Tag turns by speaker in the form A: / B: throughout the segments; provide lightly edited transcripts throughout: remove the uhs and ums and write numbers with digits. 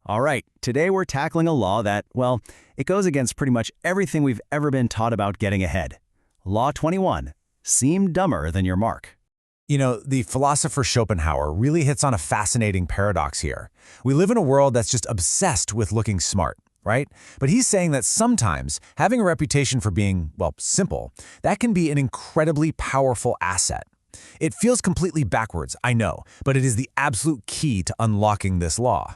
A: All right, today we're tackling a law that, well, it goes against pretty much everything we've ever been taught about getting ahead. Law 21. Seem dumber than your mark.
B: You know, the philosopher Schopenhauer really hits on a fascinating paradox here. We live in a world that's just obsessed with looking smart, right? But he's saying that sometimes having a reputation for being, well, simple, that can be an incredibly powerful asset. It feels completely backwards, I know, but it is the absolute key to unlocking this law.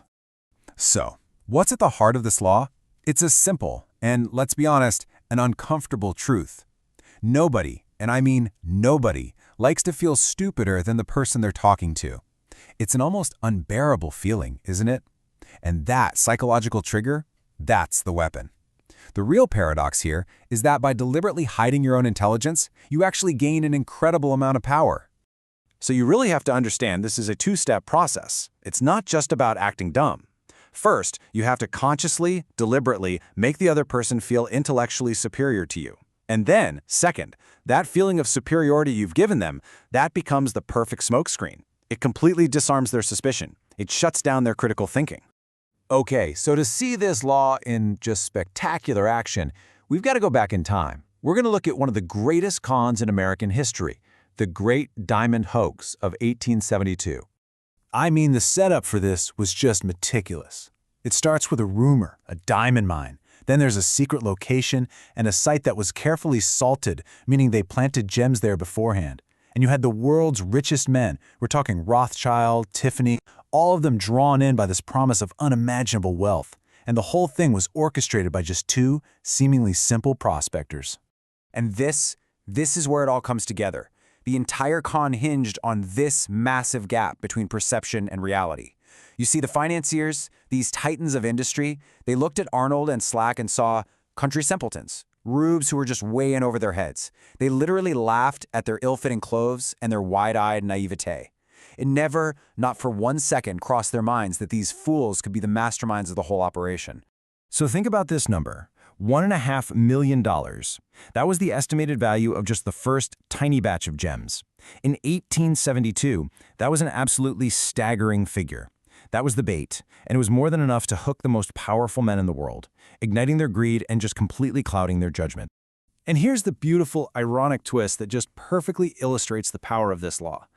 C: So, what's at the heart of this law? It's a simple, and let's be honest, an uncomfortable truth. Nobody, and I mean nobody, likes to feel stupider than the person they're talking to. It's an almost unbearable feeling, isn't it? And that psychological trigger, that's the weapon. The real paradox here is that by deliberately hiding your own intelligence, you actually gain an incredible amount of power.
D: So you really have to understand this is a two-step process. It's not just about acting dumb. First, you have to consciously, deliberately make the other person feel intellectually superior to you. And then, second, that feeling of superiority you've given them, that becomes the perfect smokescreen. It completely disarms their suspicion. It shuts down their critical thinking.
B: Okay, so to see this law in just spectacular action, we've got to go back in time. We're going to look at one of the greatest cons in American history, the Great Diamond Hoax of 1872. I mean, the setup for this was just meticulous. It starts with a rumor, a diamond mine. Then there's a secret location and a site that was carefully salted, meaning they planted gems there beforehand. And you had the world's richest men. We're talking Rothschild, Tiffany, all of them drawn in by this promise of unimaginable wealth. And the whole thing was orchestrated by just two seemingly simple prospectors.
D: And this is where it all comes together. The entire con hinged on this massive gap between perception and reality. You see, the financiers, these titans of industry, they looked at Arnold and Slack and saw country simpletons, rubes who were just way in over their heads. They literally laughed at their ill-fitting clothes and their wide-eyed naivete. It never, not for 1 second, crossed their minds that these fools could be the masterminds of the whole operation.
A: So think about this number, $1.5 million. That was the estimated value of just the first tiny batch of gems. In 1872, that was an absolutely staggering figure. That was the bait, and it was more than enough to hook the most powerful men in the world, igniting their greed and just completely clouding their judgment. And here's the beautiful, ironic twist that just perfectly illustrates the power of this law.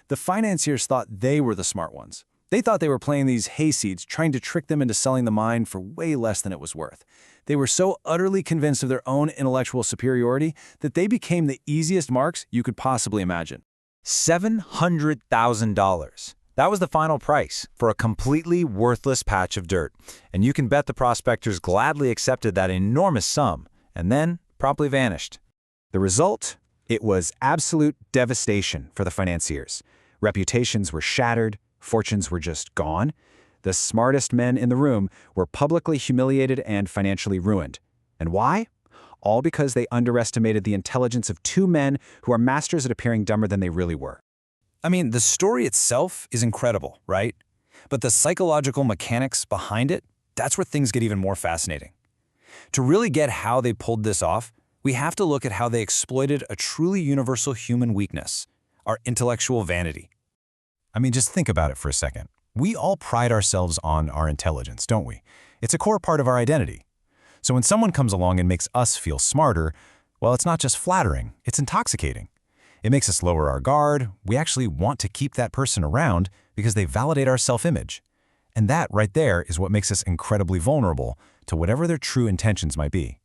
A: The financiers thought they were the smart ones. They thought they were playing these hayseeds, trying to trick them into selling the mine for way less than it was worth. They were so utterly convinced of their own intellectual superiority that they became the easiest marks you could possibly imagine.
B: $700,000. That was the final price for a completely worthless patch of dirt. And you can bet the prospectors gladly accepted that enormous sum and then promptly vanished.
D: The result? It was absolute devastation for the financiers. Reputations were shattered, fortunes were just gone. The smartest men in the room were publicly humiliated and financially ruined. And why? All because they underestimated the intelligence of two men who are masters at appearing dumber than they really were.
A: I mean, the story itself is incredible, right? But the psychological mechanics behind it, that's where things get even more fascinating. To really get how they pulled this off, we have to look at how they exploited a truly universal human weakness, our intellectual vanity.
B: I mean, just think about it for a second. We all pride ourselves on our intelligence, don't we? It's a core part of our identity. So when someone comes along and makes us feel smarter, well, it's not just flattering, it's intoxicating. It makes us lower our guard. We actually want to keep that person around because they validate our self-image. And that right there is what makes us incredibly vulnerable to whatever their true intentions might be.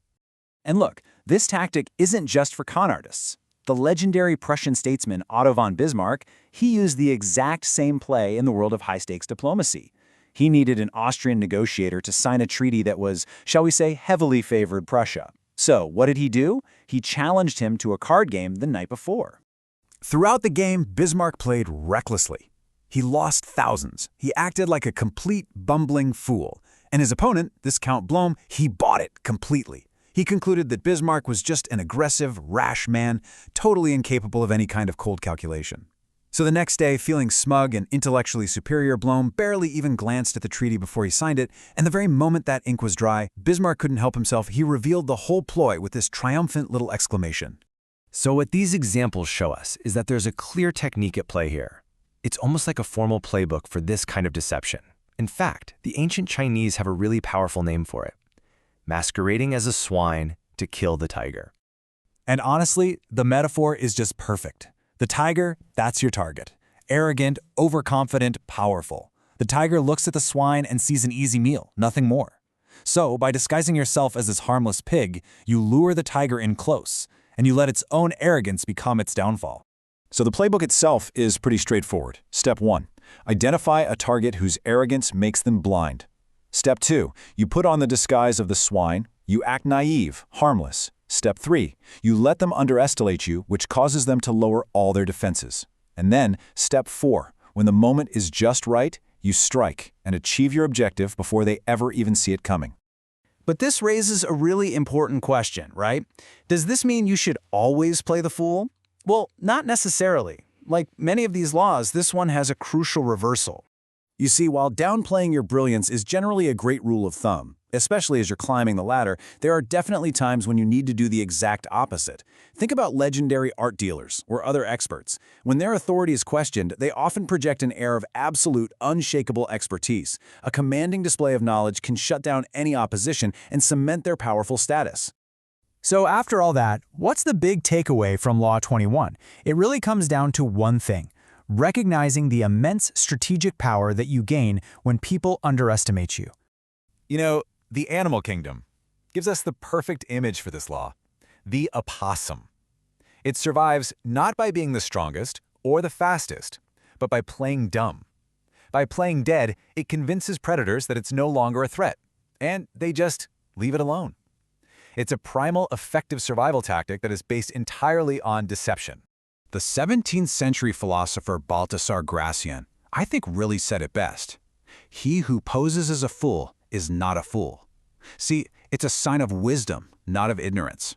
D: And look, this tactic isn't just for con artists. The legendary Prussian statesman Otto von Bismarck, he used the exact same play in the world of high-stakes diplomacy. He needed an Austrian negotiator to sign a treaty that was, shall we say, heavily favored Prussia. So what did he do? He challenged him to a card game the night before.
B: Throughout the game, Bismarck played recklessly. He lost thousands. He acted like a complete bumbling fool. And his opponent, this Count Blome, he bought it completely. He concluded that Bismarck was just an aggressive, rash man, totally incapable of any kind of cold calculation. So the next day, feeling smug and intellectually superior, Blome barely even glanced at the treaty before he signed it, and the very moment that ink was dry, Bismarck couldn't help himself. He revealed the whole ploy with this triumphant little exclamation.
A: So what these examples show us is that there's a clear technique at play here. It's almost like a formal playbook for this kind of deception. In fact, the ancient Chinese have a really powerful name for it: masquerading as a swine to kill the tiger.
D: And honestly, the metaphor is just perfect. The tiger, that's your target. Arrogant, overconfident, powerful. The tiger looks at the swine and sees an easy meal, nothing more. So, by disguising yourself as this harmless pig, you lure the tiger in close, and you let its own arrogance become its downfall.
B: So the playbook itself is pretty straightforward. Step 1. Identify a target whose arrogance makes them blind. Step 2. You put on the disguise of the swine. You act naive, harmless. Step 3. You let them underestimate you, which causes them to lower all their defenses. And then, Step 4. When the moment is just right, you strike and achieve your objective before they ever even see it coming.
D: But this raises a really important question, right? Does this mean you should always play the fool? Well, not necessarily. Like many of these laws, this one has a crucial reversal. You see, while downplaying your brilliance is generally a great rule of thumb, especially as you're climbing the ladder, there are definitely times when you need to do the exact opposite. Think about legendary art dealers or other experts. When their authority is questioned, they often project an air of absolute, unshakable expertise. A commanding display of knowledge can shut down any opposition and cement their powerful status. So after all that, what's the big takeaway from Law 21? It really comes down to one thing: recognizing the immense strategic power that you gain when people underestimate you.
C: You know, the animal kingdom gives us the perfect image for this law: the opossum. It survives not by being the strongest or the fastest, but by playing dumb. By playing dead, it convinces predators that it's no longer a threat, and they just leave it alone. It's a primal, effective survival tactic that is based entirely on deception. The 17th century philosopher Baltasar Gracian, I think, really said it best. He who poses as a fool is not a fool. See, it's a sign of wisdom, not of ignorance.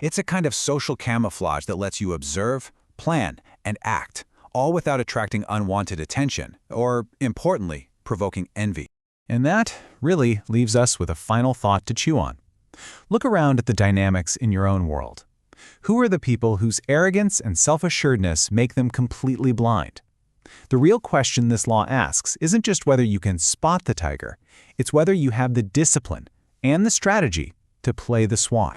C: It's a kind of social camouflage that lets you observe, plan, and act, all without attracting unwanted attention, or, importantly, provoking envy. And that really leaves us with a final thought to chew on. Look around at the dynamics in your own world. Who are the people whose arrogance and self-assuredness make them completely blind? The real question this law asks isn't just whether you can spot the tiger, it's whether you have the discipline and the strategy to play the swine.